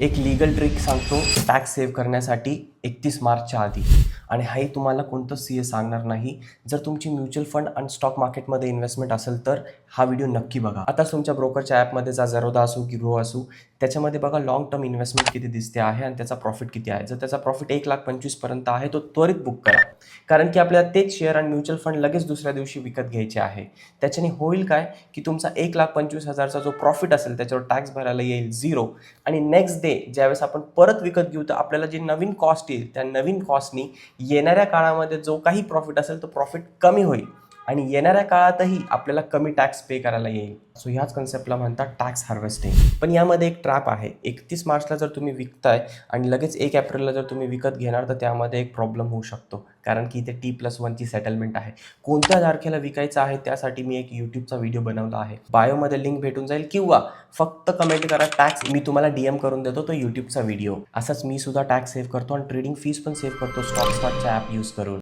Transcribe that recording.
एक legal trick सांगतो tax save करण्यासाठी 31 मार्चच्या आधी. आणि हाही तुम्हाला कोणतंच सी ए सांगणार नाही. जर तुमची म्युच्युअल फंड आणि स्टॉक मार्केटमध्ये इन्व्हेस्टमेंट असेल तर हा व्हिडिओ नक्की बघा. आताच तुमच्या ब्रोकरच्या ॲपमध्ये जा, झरोदा असो की ग्रो असो, त्याच्यामध्ये बघा लॉंग टर्म इन्व्हेस्टमेंट किती दिसते आहे आणि त्याचा प्रॉफिट किती आहे. जर त्याचा प्रॉफिट 1,25,000 पर्यंत आहे तो त्वरित बुक करा. कारण की आपल्याला तेच शेअर आणि म्युच्युअल फंड लगेच दुसऱ्या दिवशी विकत घ्यायचे आहे. त्याच्याने होईल काय की तुमचा 1,25,000चा जो प्रॉफिट असेल त्याच्यावर टॅक्स भरायला येईल 0. आणि नेक्स्ट डे ज्यावेळेस आपण परत विकत घेऊ तर आपल्याला जी नवीन कॉस्ट येईल त्या नवीन कॉस्टनी येणाऱ्या काळामध्ये जो काही प्रॉफिट असेल तो प्रॉफिट कमी होईल आणि येणाऱ्या काळातही आपल्याला कमी टॅक्स पे करायला येईल. सो ह्याच कन्सेप्टला म्हणतात टॅक्स हार्वेस्टिंग. पण यामध्ये एक ट्रॅप आहे. 31 मार्चला जर तुम्ही विकताय आणि लगेच 1 एप्रिलला जर तुम्ही विकत घेणार तर त्यामध्ये एक प्रॉब्लेम होऊ शकतो. कारण की इथे T+1ची सेटलमेंट आहे. कोणत्या तारखेला विकायचं आहे त्यासाठी मी एक यूट्यूबचा व्हिडिओ बनवला आहे. बायोमध्ये लिंक भेटून जाईल किंवा फक्त कमेंट करा टॅक्स, मी तुम्हाला DM करून देतो तो यूट्यूबचा व्हिडिओ. असंच मी सुद्धा टॅक्स सेव्ह करतो आणि ट्रेडिंग फीस पण सेव्ह करतो स्टॉक स्मार्टच्या ॲप यूज करून.